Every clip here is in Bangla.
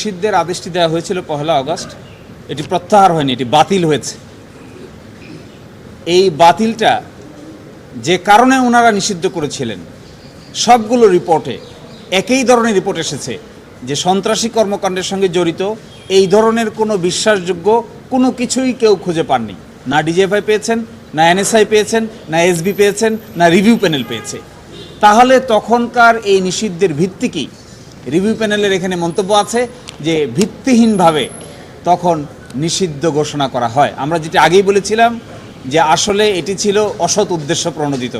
নিষিদ্ধের আদেশটি দেওয়া হয়েছিল 1 আগস্ট, এটি প্রত্যাহার হয়নি, এটি বাতিল হয়েছে। এই বাতিলটা যে কারণে ওনারা নিষিদ্ধ করেছিলেন, সবগুলো রিপোর্টে একই ধরনের রিপোর্ট এসেছে যে সন্ত্রাসী কর্মকাণ্ডের সঙ্গে জড়িত এই ধরনের কোনো বিশ্বাসযোগ্য কোনো কিছুই কেউ খুঁজে পাননি। না ডিজিএফআই পেয়েছেন, না এনএসআই পেয়েছেন, না এসবি পেয়েছেন, না রিভিউ প্যানেল পেয়েছে। তাহলে তখনকার এই নিষিদ্ধের ভিত্তি কী? রিভিউ প্যানেলের এখানে মন্তব্য আছে যে ভিত্তিহীনভাবে তখন নিষিদ্ধ ঘোষণা করা হয়। আমরা যেটা আগেই বলেছিলাম যে আসলে এটি ছিল অসৎ উদ্দেশ্য প্রণোদিত,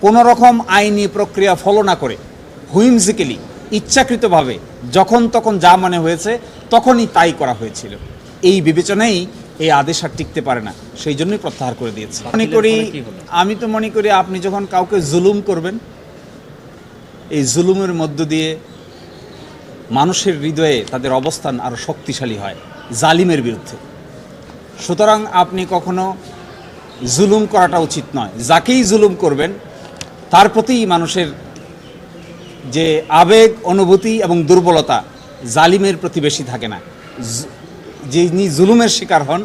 কোনো রকম আইনি প্রক্রিয়া ফলো না করে হুইমজিক্যালি ইচ্ছাকৃতভাবে যখন তখন যা মনে হয়েছে তখনই তাই করা হয়েছিল। এই বিবেচনাই এই আদেশ আর টিকতে পারে না, সেই জন্যই প্রত্যাহার করে দিয়েছে। আমি তো মনে করি আপনি যখন কাউকে জুলুম করবেন, এই জুলুমের মধ্য দিয়ে মানুষের হৃদয়ে তাদের অবস্থান আরও শক্তিশালী হয় জালিমের বিরুদ্ধে। সুতরাং আপনি কখনো জুলুম করাটা উচিত নয়। যাকেই জুলুম করবেন তার প্রতি মানুষের যে আবেগ, অনুভূতি এবং দুর্বলতা জালিমের প্রতি বেশি থাকে না। যিনি জুলুমের শিকার হন,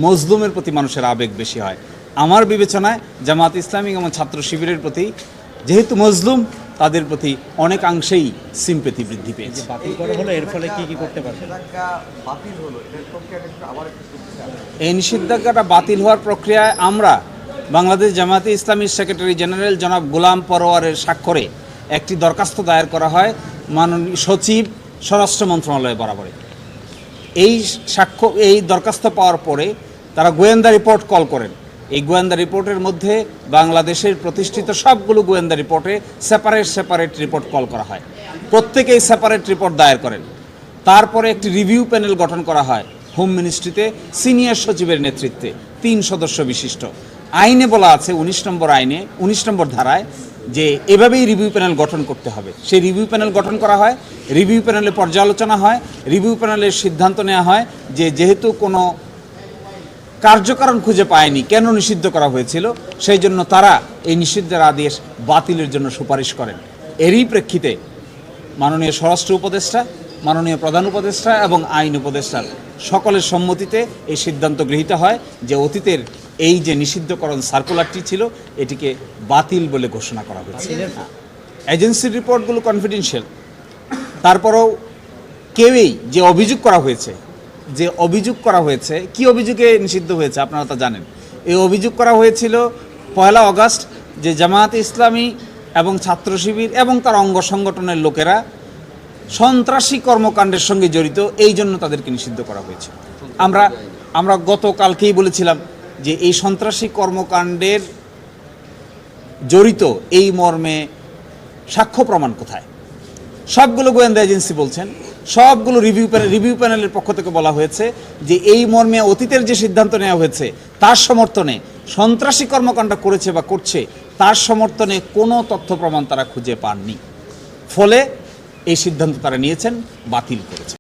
মজলুমের প্রতি মানুষের আবেগ বেশি হয়। আমার বিবেচনায় জামাত ইসলামী এবং ছাত্র শিবিরের প্রতি যেহেতু মজলুম, তাদের প্রতি অনেকাংশেই সিম্পেথি বৃদ্ধি পেয়েছে। এর ফলে কি করতে পারবে? এই নিষেধাজ্ঞাটা বাতিল হওয়ার প্রক্রিয়ায় আমরা বাংলাদেশ জামাতে ইসলামীর সেক্রেটারি জেনারেল জনাব গোলাম পরোয়ারের স্বাক্ষরে একটি দরখাস্ত দায়ের করা হয় মাননীয় সচিব স্বরাষ্ট্র মন্ত্রণালয় বরাবরে। এই দরখাস্ত পাওয়ার পরে তারা গোয়েন্দা রিপোর্ট কল করেন। এই গোয়েন্দা রিপোর্টের মধ্যে বাংলাদেশের প্রতিষ্ঠিত সবগুলো গোয়েন্দা রিপোর্টে সেপারেট রিপোর্ট কল করা হয়। প্রত্যেকেই সেপারেট রিপোর্ট দায়ের করেন। তারপরে একটি রিভিউ প্যানেল গঠন করা হয় হোম মিনিস্ট্রিতে সিনিয়র সচিবের নেতৃত্বে 3 সদস্য বিশিষ্ট। আইনে বলা আছে 19 নম্বর ধারায় যে এভাবেই রিভিউ প্যানেল গঠন করতে হবে। সেই রিভিউ প্যানেল গঠন করা হয়, রিভিউ প্যানেলে পর্যালোচনা হয়, রিভিউ প্যানেলের সিদ্ধান্ত নেওয়া হয় যে যেহেতু কোনো কার্যকারণ খুঁজে পায়নি কেন নিষিদ্ধ করা হয়েছিল, সেই জন্য তারা এই নিষিদ্ধের আদেশ বাতিলের জন্য সুপারিশ করেন। এরই প্রেক্ষিতে মাননীয় স্বরাষ্ট্র উপদেষ্টা, মাননীয় প্রধান উপদেষ্টা এবং আইন উপদেষ্টার সকলের সম্মতিতে এই সিদ্ধান্ত গৃহীত হয় যে অতীতের এই যে নিষিদ্ধকরণ সার্কুলারটি ছিল এটিকে বাতিল বলে ঘোষণা করা হয়েছে। এজেন্সির রিপোর্টগুলো কনফিডেন্সিয়াল, তারপরেও কেউই যে অভিযোগ করা হয়েছে কি অভিযোগে নিষিদ্ধ হয়েছে আপনারা তা জানেন। এই অভিযোগ করা হয়েছিল 1 আগস্ট যে জামায়াতে ইসলামী এবং ছাত্র শিবির এবং তার অঙ্গ সংগঠনের লোকেরা সন্ত্রাসী কর্মকাণ্ডের সঙ্গে জড়িত, এই জন্য তাদেরকে নিষিদ্ধ করা হয়েছে। আমরা গতকালকেই বলেছিলাম যে এই সন্ত্রাসী কর্মকাণ্ডের জড়িত এই মর্মে সাক্ষ্য প্রমাণ কোথায়? সবগুলো গোয়েন্দা এজেন্সি বলছেন, সবগুলো রিভিউ প্যানেলের পক্ষ থেকে বলা হয়েছে যে এই মর্মে অতীতের যে সিদ্ধান্ত নেওয়া হয়েছে তার সমর্থনে সন্ত্রাসী কর্মকাণ্ড করেছে বা করছে তার সমর্থনে কোনো তথ্য প্রমাণ তারা খুঁজে পাননি। ফলে এই সিদ্ধান্ত তারা নিয়েছেন, বাতিল করেছে।